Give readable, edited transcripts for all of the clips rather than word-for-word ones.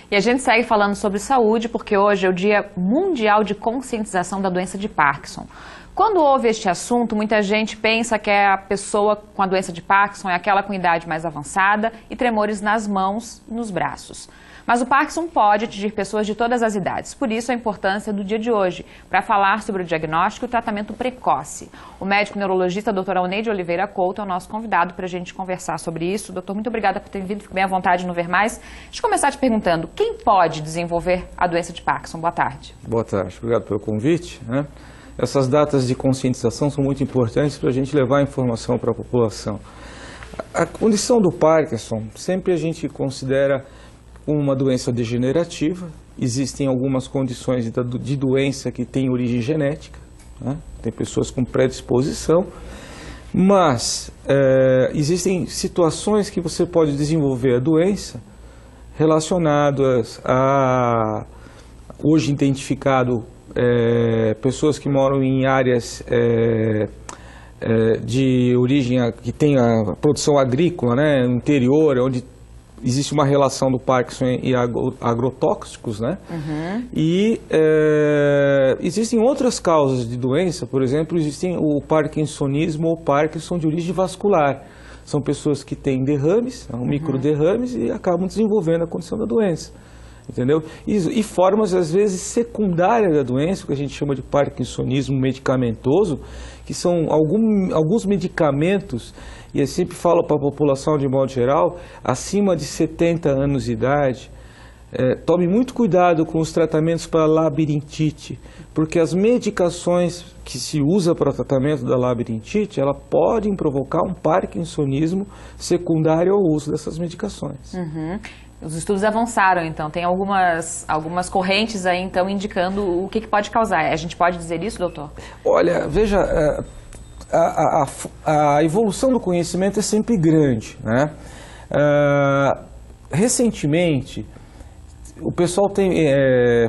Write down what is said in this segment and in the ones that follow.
E a gente segue falando sobre saúde porque hoje é o Dia Mundial de Conscientização da Doença de Parkinson. Quando ouve este assunto, muita gente pensa que a pessoa com a doença de Parkinson é aquela com idade mais avançada e tremores nas mãos e nos braços. Mas o Parkinson pode atingir pessoas de todas as idades. Por isso a importância do dia de hoje, para falar sobre o diagnóstico e o tratamento precoce. O médico neurologista Dr. Alneide Oliveira Couto é o nosso convidado para a gente conversar sobre isso. Doutor, muito obrigada por ter vindo, fico bem à vontade no Ver Mais. Deixa eu começar te perguntando, quem pode desenvolver a doença de Parkinson? Boa tarde. Boa tarde, obrigado pelo convite. Essas datas de conscientização são muito importantes para a gente levar a informação para a população. A condição do Parkinson, sempre a gente considera uma doença degenerativa. Existem algumas condições de doença que têm origem genética, tem pessoas com predisposição, mas existem situações que você pode desenvolver a doença relacionadas a, hoje identificado, pessoas que moram em áreas de origem, que tem a produção agrícola, no interior, onde existe uma relação do Parkinson e agrotóxicos, E existem outras causas de doença, por exemplo, existem o parkinsonismo ou Parkinson de origem vascular. São pessoas que têm derrames, microderrames, e acabam desenvolvendo a condição da doença. Entendeu? E formas, às vezes, secundárias da doença, que a gente chama de parkinsonismo medicamentoso, que são alguns medicamentos, e eu sempre falo para a população de modo geral, acima de 70 anos de idade, tome muito cuidado com os tratamentos para labirintite, porque as medicações que se usa para o tratamento da labirintite, ela podem provocar um parkinsonismo secundário ao uso dessas medicações. Os estudos avançaram, então, tem algumas correntes aí, então, indicando o que pode causar. A gente pode dizer isso, doutor? Olha, veja, a evolução do conhecimento é sempre grande, recentemente, o pessoal tem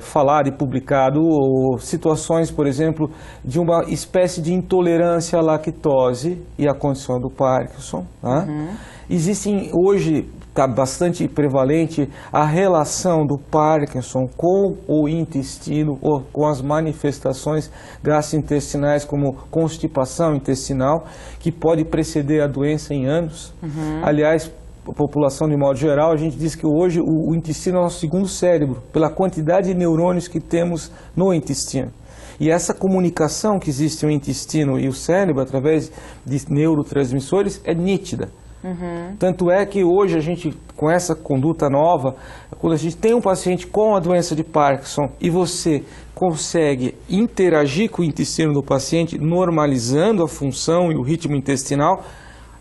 falado e publicado situações, por exemplo, de uma espécie de intolerância à lactose e à condição do Parkinson. Existem hoje, está bastante prevalente, a relação do Parkinson com o intestino, ou com as manifestações gastrointestinais, como constipação intestinal, que pode preceder a doença em anos. Aliás, a população de modo geral, a gente diz que hoje o intestino é o nosso segundo cérebro, pela quantidade de neurônios que temos no intestino. E essa comunicação que existe entre o intestino e o cérebro, através de neurotransmissores, é nítida. Tanto é que hoje a gente, com essa conduta nova, quando a gente tem um paciente com a doença de Parkinson e você consegue interagir com o intestino do paciente, normalizando a função e o ritmo intestinal,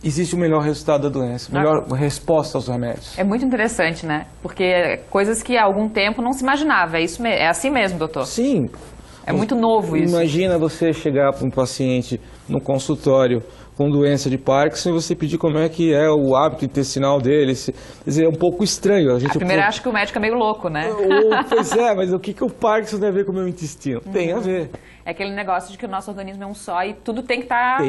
existe o melhor resultado da doença, melhor resposta aos remédios. É muito interessante, né? Porque coisas que há algum tempo não se imaginava. É assim mesmo, doutor? Sim. É muito novo isso. Imagina você chegar para um paciente no consultório com doença de Parkinson e você pedir como é que é o hábito intestinal dele. Quer dizer, é um pouco estranho. A primeira acha que o médico é meio louco, né? Pois é, mas o que o Parkinson tem a ver com o meu intestino? Tem a ver. É aquele negócio de que o nosso organismo é um só e tudo tem que estar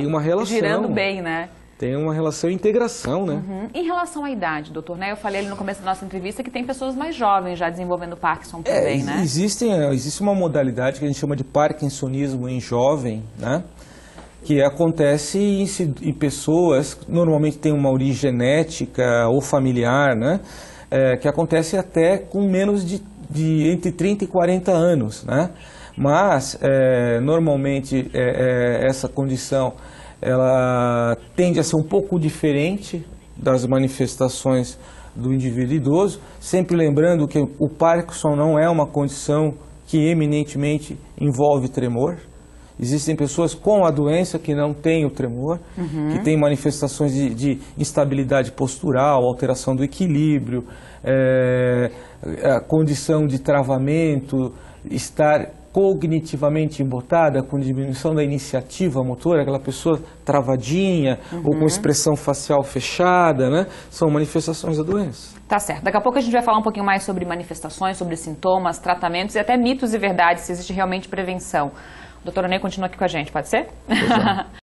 girando bem, né? Tem uma relação, integração, Em relação à idade, doutor, eu falei ali no começo da nossa entrevista que tem pessoas mais jovens já desenvolvendo Parkinson também, né? Existe uma modalidade que a gente chama de parkinsonismo em jovem, que acontece em pessoas que normalmente têm uma origem genética ou familiar, que acontece até com menos de entre 30 e 40 anos, Mas, normalmente, essa condição ela tende a ser um pouco diferente das manifestações do indivíduo idoso, sempre lembrando que o Parkinson não é uma condição que eminentemente envolve tremor. Existem pessoas com a doença que não têm o tremor, que têm manifestações de instabilidade postural, alteração do equilíbrio, a condição de travamento, estar cognitivamente embotada, com diminuição da iniciativa motora, aquela pessoa travadinha ou com expressão facial fechada, são manifestações da doença. Tá certo. Daqui a pouco a gente vai falar um pouquinho mais sobre manifestações, sobre sintomas, tratamentos e até mitos e verdades, se existe realmente prevenção. Doutora Ney continua aqui com a gente, pode ser?